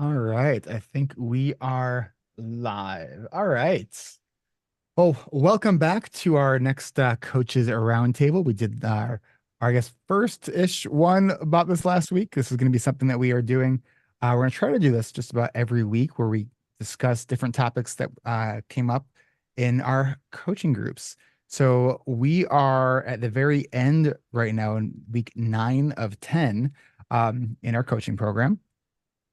All right. I think we are live. All right. Well, welcome back to our next coaches roundtable. We did I guess, first-ish one about this last week. This is going to be something that we are doing. We're going to try to do this just about every week where we discuss different topics that came up in our coaching groups. So we are at the very end right now in week 9 of 10 in our coaching program.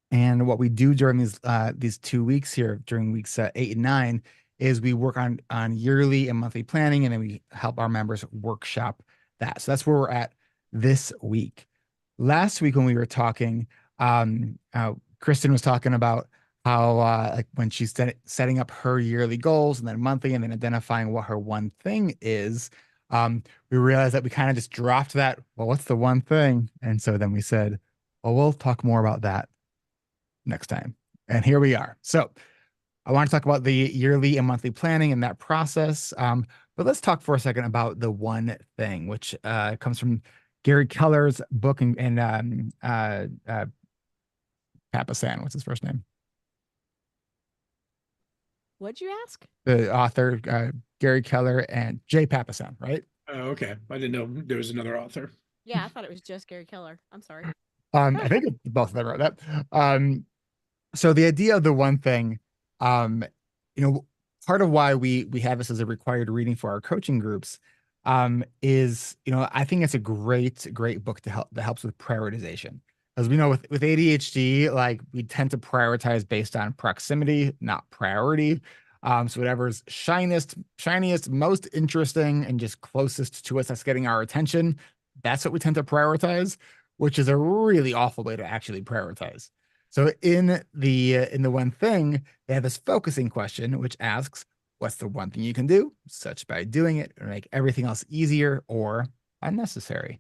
And what we do during these 2 weeks here, during weeks 8 and 9, is we work on yearly and monthly planning, and then we help our members workshop that. So that's where we're at this week. Last week when we were talking, Kristen was talking about how like when she's setting up her yearly goals and then monthly, and then identifying what her one thing is. We realized that we kind of just dropped that. Well, what's the one thing? And so then we said, well, we'll talk more about that next time. And here we are. So I want to talk about the yearly and monthly planning and that process. But let's talk for a second about the one thing, which comes from Gary Keller's book and Papasan. What's his first name? What'd you ask? The author, Gary Keller and Jay Papasan, right? Oh, okay. I didn't know there was another author. Yeah, I thought it was just Gary Keller. I'm sorry. I think both of them wrote that. So the idea of the one thing, um, you know, part of why we have this as a required reading for our coaching groups, is, I think it's a great book that helps with prioritization. As we know, with ADHD, like we tend to prioritize based on proximity, not priority. So whatever's shiniest, most interesting, and just closest to us that's getting our attention, that's what we tend to prioritize, which is a really awful way to actually prioritize. So in the one thing, they have this focusing question, which asks, what's the one thing you can do, such by doing it, or make everything else easier or unnecessary?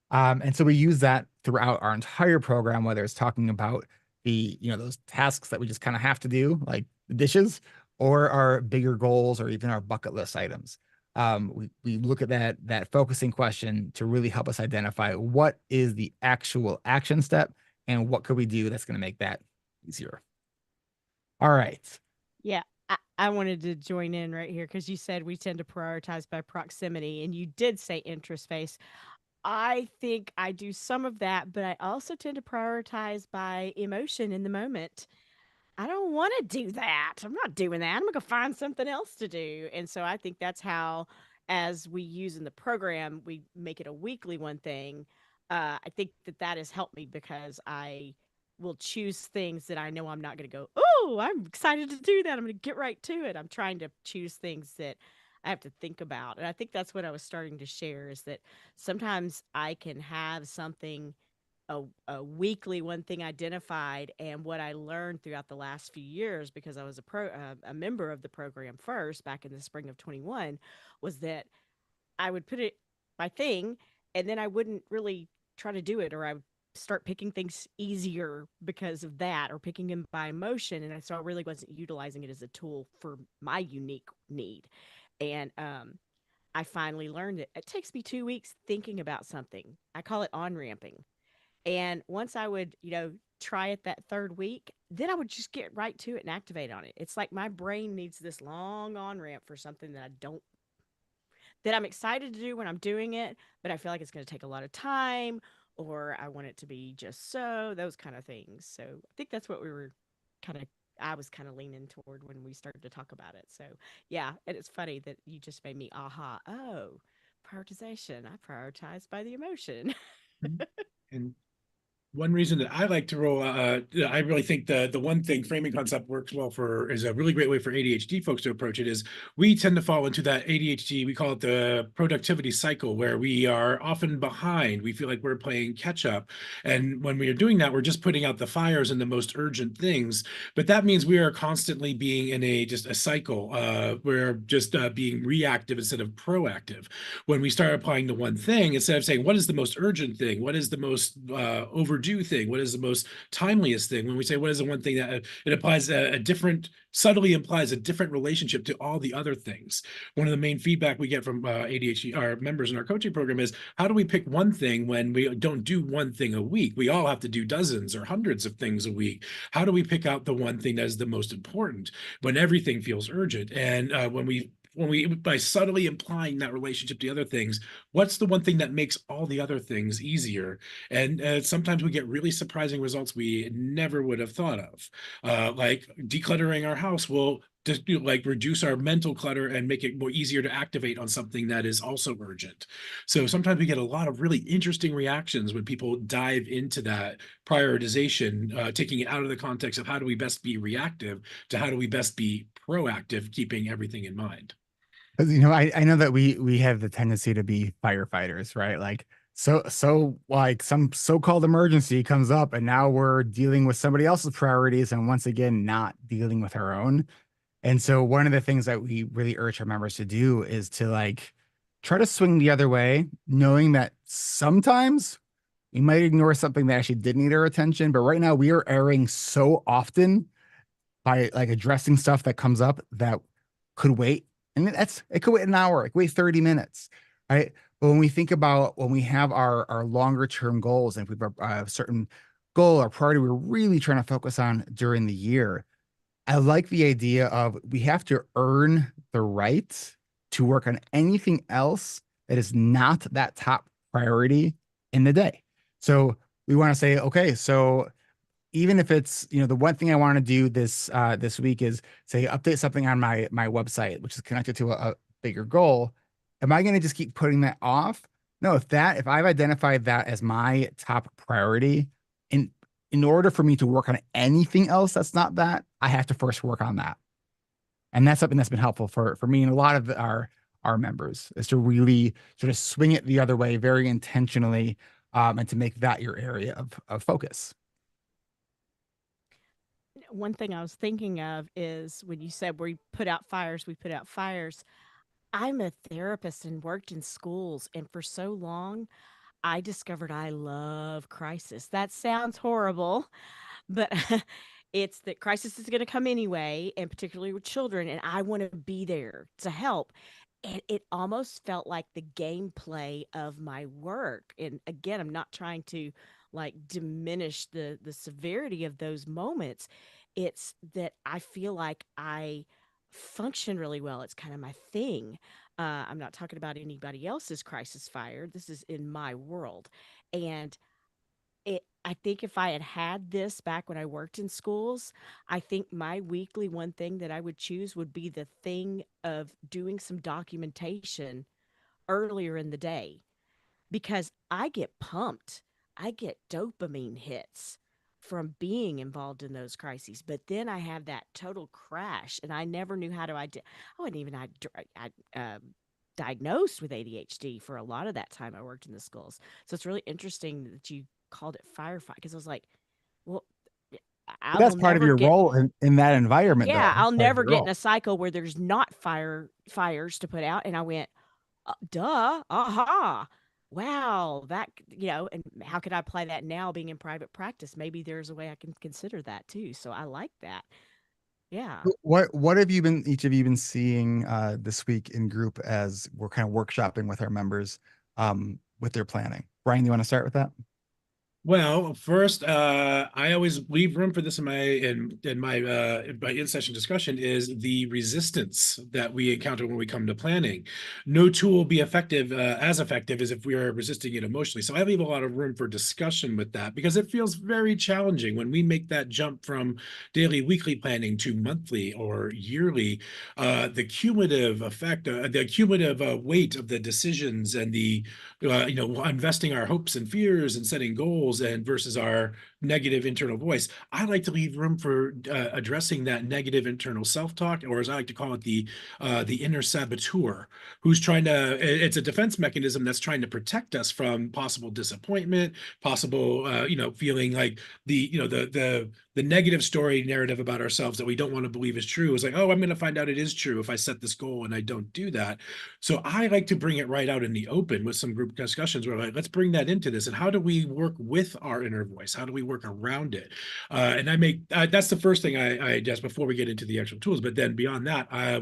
And so we use that throughout our entire program, whether it's talking about those tasks that we just kind of have to do, like the dishes, or our bigger goals, or even our bucket list items. We look at that focusing question to really help us identify what is the actual action step and what could we do that's going to make that easier. All right. Yeah, I wanted to join in right here because you said we tend to prioritize by proximity, and you did say interest base. I think I do some of that, but I also tend to prioritize by emotion in the moment. I don't want to do that. I'm not doing that. I'm going to find something else to do. And so I think that's how, as we use in the program, we make it a weekly one thing. I think that has helped me because I will choose things that I know I'm not going to go, oh, I'm excited to do that. I'm going to get right to it. I'm trying to choose things that I have to think about. And I think that's what I was starting to share is that sometimes I can have something a weekly one thing identified, and what I learned throughout the last few years because I was a member of the program first back in the spring of 21 was that I would put it my thing, and then I wouldn't really try to do it, or I would start picking things easier because of that, or picking them by emotion, and so I really wasn't utilizing it as a tool for my unique need. And I finally learned it takes me 2 weeks thinking about something. I call it on ramping, and once I would, try it that third week, then I would just get right to it and activate on it. It's like my brain needs this long on ramp for something that I'm excited to do when I'm doing it, but I feel like it's going to take a lot of time, or I want it to be just so, those kind of things. So I think that's what I was kind of leaning toward when we started to talk about it. So yeah, and it's funny that you just made me aha. Oh, prioritization. I prioritize by the emotion. And one reason that I like to roll, I really think the one thing framing concept works well for is a really great way for ADHD folks to approach it is we tend to fall into that ADHD, we call it the productivity cycle, where we are often behind. We feel like we're playing catch up. And when we are doing that, we're just putting out the fires and the most urgent things. But that means we are constantly being in just a cycle. We're just being reactive instead of proactive. When we start applying the one thing, instead of saying, what is the most urgent thing? What is the most overdue overdue thing? What is the most timeliest thing? When we say what is the one thing that it applies a different, subtly implies a different relationship to all the other things. One of the main feedback we get from ADHD, our members in our coaching program, is how do we pick one thing when we don't do one thing a week? We all have to do dozens or hundreds of things a week. How do we pick out the one thing that is the most important when everything feels urgent? And when we by subtly implying that relationship to other things, what's the one thing that makes all the other things easier? And sometimes we get really surprising results we never would have thought of. Like decluttering our house will just like reduce our mental clutter and make it more easier to activate on something that is also urgent. So sometimes we get a lot of really interesting reactions when people dive into that prioritization, taking it out of the context of how do we best be reactive to how do we best be proactive, keeping everything in mind. I know that we have the tendency to be firefighters, right? Like like some so-called emergency comes up and now we're dealing with somebody else's priorities and once again not dealing with our own. And so one of the things that we really urge our members to do is to like try to swing the other way, knowing that sometimes we might ignore something that actually did need our attention, but right now we are erring so often by like addressing stuff that comes up that could wait. And it could wait an hour, it could wait 30 minutes, right? But when we think about when we have our longer term goals and if we have a certain goal or priority we're really trying to focus on during the year, I like the idea of we have to earn the right to work on anything else that is not that top priority in the day. So we want to say, okay, so even if it's, the one thing I want to do this week is say update something on my website, which is connected to a bigger goal. Am I going to just keep putting that off? No, if I've identified that as my top priority, in order for me to work on anything else that's not that, I have to first work on that. And that's something that's been helpful for me and a lot of our members is to really sort of swing it the other way very intentionally, and to make that your area of focus. One thing I was thinking of is when you said we put out fires, we put out fires. I'm a therapist and worked in schools, and for so long, I discovered I love crisis. That sounds horrible, but it's that crisis is going to come anyway, and particularly with children, and I want to be there to help. And it almost felt like the gameplay of my work. And again, I'm not trying to like diminish the severity of those moments. It's that I feel like I function really well. It's kind of my thing. I'm not talking about anybody else's crisis fire. This is in my world. And I think if I had had this back when I worked in schools, I think my weekly one thing that I would choose would be the thing of doing some documentation earlier in the day because I get pumped. I get dopamine hits from being involved in those crises. But then I have that total crash, and I never knew how to. I wasn't even diagnosed with ADHD for a lot of that time I worked in the schools. So it's really interesting that you called it firefight because I was like, well, I But that's will part of never your get. role in that environment, Yeah, though. That's I'll part of never your get in role. a cycle where there's not fires to put out. And I went, duh, aha. Wow, and how could I apply that now being in private practice? Maybe there's a way I can consider that too. So I like that. Yeah. What have each of you been seeing this week in group as we're kind of workshopping with our members with their planning? Brian, you want to start with that? Well, first, I always leave room for this in my in-session discussion is the resistance that we encounter when we come to planning. No tool will be effective as effective as if we are resisting it emotionally. So I leave a lot of room for discussion with that because it feels very challenging when we make that jump from daily, weekly planning to monthly or yearly. The cumulative effect, the cumulative weight of the decisions and the investing our hopes and fears and setting goals and versus our negative internal voice. I like to leave room for addressing that negative internal self-talk, or as I like to call it, the inner saboteur, who's trying to. It's a defense mechanism that's trying to protect us from possible disappointment, possible feeling like the the negative story narrative about ourselves that we don't want to believe is true is like, oh, I'm going to find out it is true if I set this goal and I don't do that. So I like to bring it right out in the open with some group discussions where like, let's bring that into this. And how do we work with our inner voice? How do we work around it? And I make that's the first thing I just before we get into the actual tools. But then beyond that, I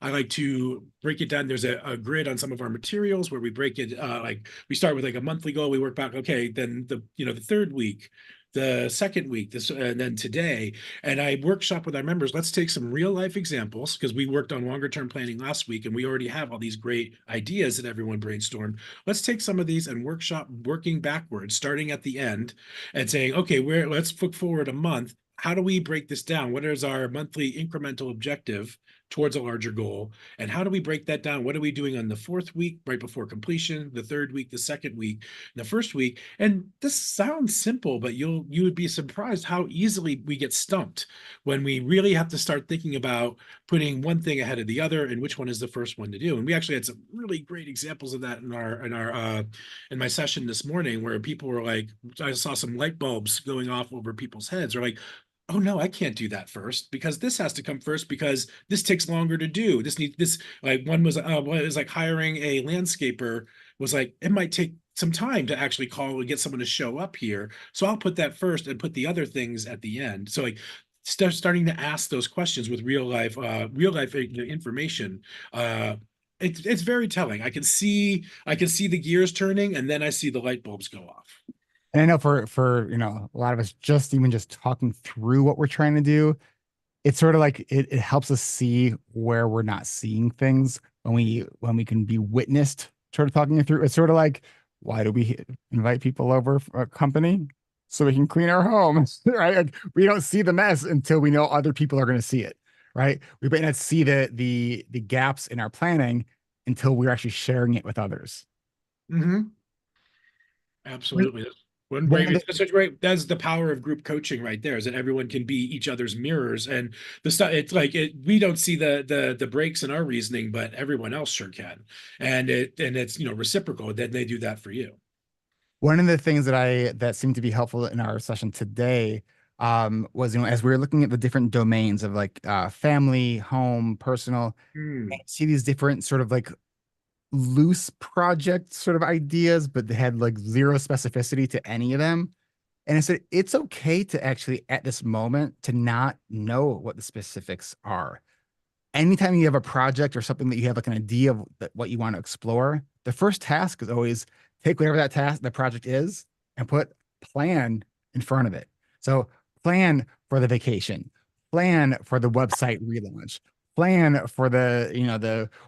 like to break it down. There's a grid on some of our materials where we break it like we start with like a monthly goal. We work back. Okay, then the third week, the second week, this and then today, and I workshop with our members. Let's take some real life examples because we worked on longer term planning last week, and we already have all these great ideas that everyone brainstormed. Let's take some of these and workshop working backwards, starting at the end, and saying, okay, let's look forward a month. How do we break this down? What is our monthly incremental objective towards a larger goal? And how do we break that down? What are we doing on the fourth week, right before completion, the third week, the second week, the first week? And this sounds simple, but you would be surprised how easily we get stumped when we really have to start thinking about putting one thing ahead of the other and which one is the first one to do. And we actually had some really great examples of that in my session this morning, where people were like, I saw some light bulbs going off over people's heads. Or like, oh no, I can't do that first because this has to come first because this takes longer to do. This like one was it was like hiring a landscaper was like it might take some time to actually call and get someone to show up here. So I'll put that first and put the other things at the end. So like starting to ask those questions with real life information. It's very telling. I can see the gears turning and then I see the light bulbs go off. And I know for a lot of us, just talking through what we're trying to do, it's sort of like it helps us see where we're not seeing things when we can be witnessed sort of talking it through. It's sort of like, why do we invite people over for a company? So we can clean our homes, right? Like, we don't see the mess until we know other people are going to see it, right? We might not see the gaps in our planning until we're actually sharing it with others. Mm-hmm. One Absolutely. That's one one great, of the it's such great, that's the power of group coaching right there, is that everyone can be each other's mirrors. And the stuff, it's like we don't see the breaks in our reasoning, but everyone else sure can. And it's, reciprocal. Then they do that for you. One of the things that seemed to be helpful in our session today was, as we were looking at the different domains of like family, home, personal, and Hmm. see these different sort of like loose project sort of ideas, but they had like zero specificity to any of them. And I said, it's okay to actually, at this moment, to not know what the specifics are. Anytime you have a project or something that you have like an idea of what you want to explore, the first task is always take whatever the project is, and put plan in front of it. So plan for the vacation, plan for the website relaunch, plan for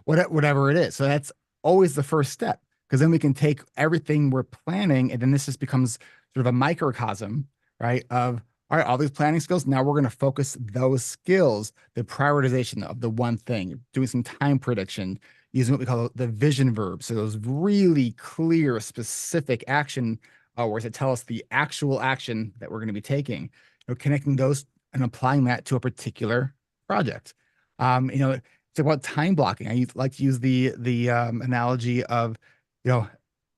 whatever it is. So that's always the first step, because then we can take everything we're planning, and then this just becomes sort of a microcosm, right? Of all right, all these planning skills. Now we're going to focus those skills, the prioritization of the one thing, doing some time prediction, using what we call the vision verbs. So those really clear, specific action words that tell us the actual action that we're going to be taking. Connecting those and applying that to a particular project. It's about time blocking. Like to use the analogy of, you know,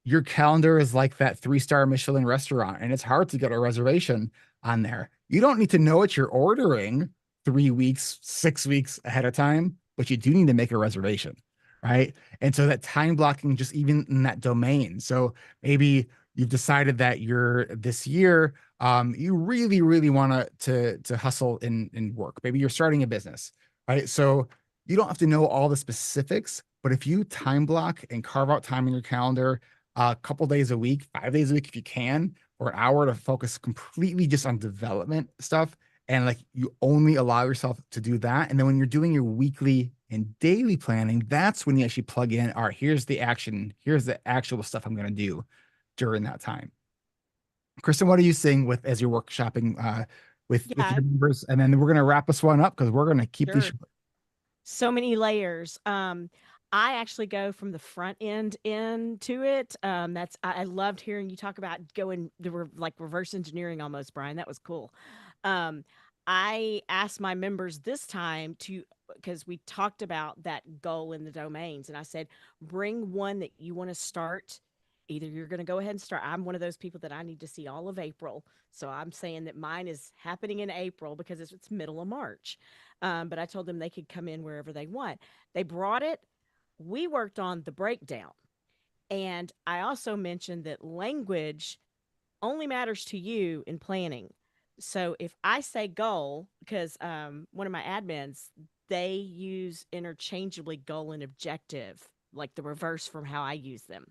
your calendar is like that 3-star Michelin restaurant, and it's hard to get a reservation on there. You don't need to know what you're ordering 3 weeks, 6 weeks ahead of time, but you do need to make a reservation, right? And so that time blocking, just even in that domain. So maybe you've decided that you're this year, you really, really want to hustle in work. Maybe you're starting a business, right? So you don't have to know all the specifics, but if you time block and carve out time in your calendar, a couple days a week, 5 days a week if you can, or an hour to focus completely just on development stuff. And like you only allow yourself to do that. And then when you're doing your weekly and daily planning, that's when you actually plug in, all right, here's the action, here's the actual stuff I'm going to do during that time. Kristen, what are you seeing as you're workshopping with Yeah, your members? And then we're going to wrap this one up because we're going to keep these sure. short. So many layers. I actually go from the front end into it. I loved hearing you talk about going like reverse engineering almost, Brian. That was cool. Um, I asked my members this time to, because we talked about that goal in the domains, and I said, bring one that you want to start either you're going to go ahead and start. I'm one of those people that I need to see all of April. So I'm saying that mine is happening in April because it's middle of March. But I told them they could come in wherever they want. They brought it. We worked on the breakdown. And I also mentioned that language only matters to you in planning. So if I say goal, because one of my admins, they use interchangeably goal and objective, like the reverse from how I use them.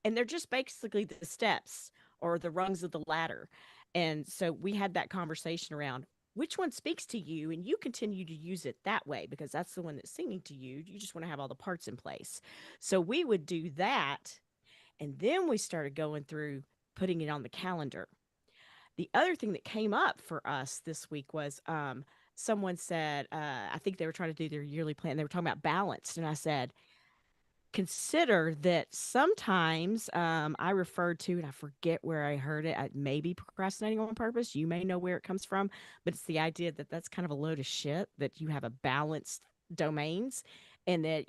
And they're just basically the steps or the rungs of the ladder. And so we had that conversation around which one speaks to you, and you continue to use it that way because that's the one that's singing to you. You just want to have all the parts in place. So we would do that. And then we started going through putting it on the calendar. The other thing that came up for us this week was someone said, I think they were trying to do their yearly plan. They were talking about balanced. And I said, consider that sometimes I referred to, and I forget where I heard it, I may be procrastinating on purpose. You may know where it comes from, but it's the idea that that's kind of a load of shit, that you have a balanced domains and that,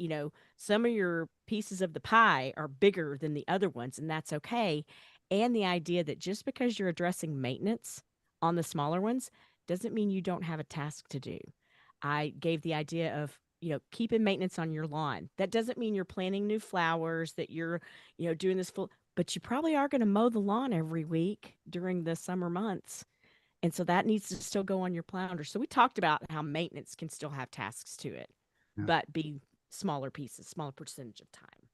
some of your pieces of the pie are bigger than the other ones, and that's okay. And the idea that just because you're addressing maintenance on the smaller ones doesn't mean you don't have a task to do. I gave the idea of, keeping maintenance on your lawn. That doesn't mean you're planting new flowers, that you're, doing this full, but you probably are going to mow the lawn every week during the summer months. And so that needs to still go on your calendar. So we talked about how maintenance can still have tasks to it, Yeah. but be smaller pieces, smaller percentage of time.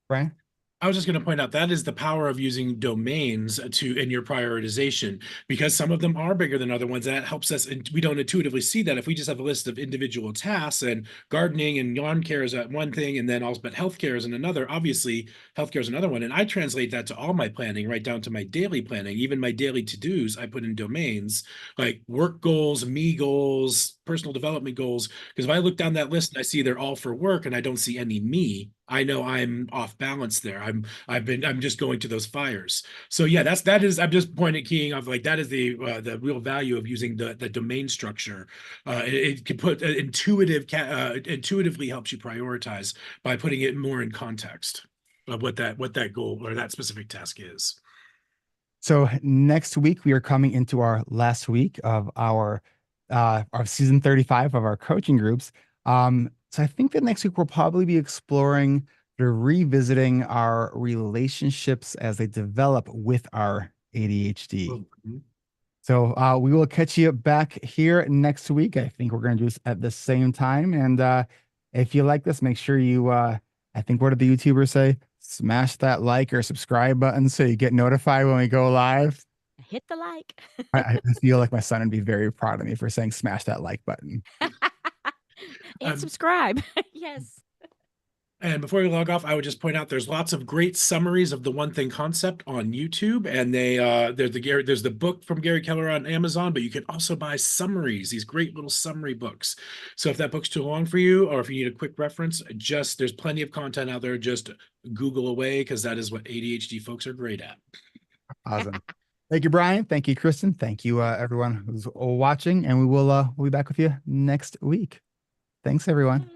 Brian? I was just going to point out that is the power of using domains in your prioritization, because some of them are bigger than other ones. And that helps us, and we don't intuitively see that if we just have a list of individual tasks, and gardening and lawn care is one thing, and then also, but healthcare is another. Obviously, healthcare is another one. And I translate that to all my planning, right down to my daily planning, even my daily to-dos, I put in domains like work goals, me goals, personal development goals. Because if I look down that list and I see they're all for work and I don't see any me, I know I'm off balance there. I'm just going to those fires. So yeah, I'm just keying off, like, that is the real value of using the domain structure. It can put intuitively helps you prioritize by putting it more in context of what that goal or that specific task is. So next week we are coming into our last week of our season 35 of our coaching groups. So I think that next week we'll probably be exploring or revisiting our relationships as they develop with our ADHD. Mm-hmm. So we will catch you back here next week. I think we're going to do this at the same time. And if you like this, make sure you, I think, what did the YouTubers say? Smash that like or subscribe button so you get notified when we go live. Hit the like. I feel like my son would be very proud of me for saying smash that like button. And subscribe. Yes. And before we log off, I would just point out there's lots of great summaries of the One Thing concept on YouTube, and there's the book from Gary Keller on Amazon, but you can also buy summaries, these great little summary books. So if that book's too long for you, or if you need a quick reference, there's plenty of content out there. Just Google away, because that is what ADHD folks are great at. Awesome. Thank you, Brian. Thank you, Kristen. Thank you, everyone who's watching, and we'll be back with you next week. Thanks, everyone.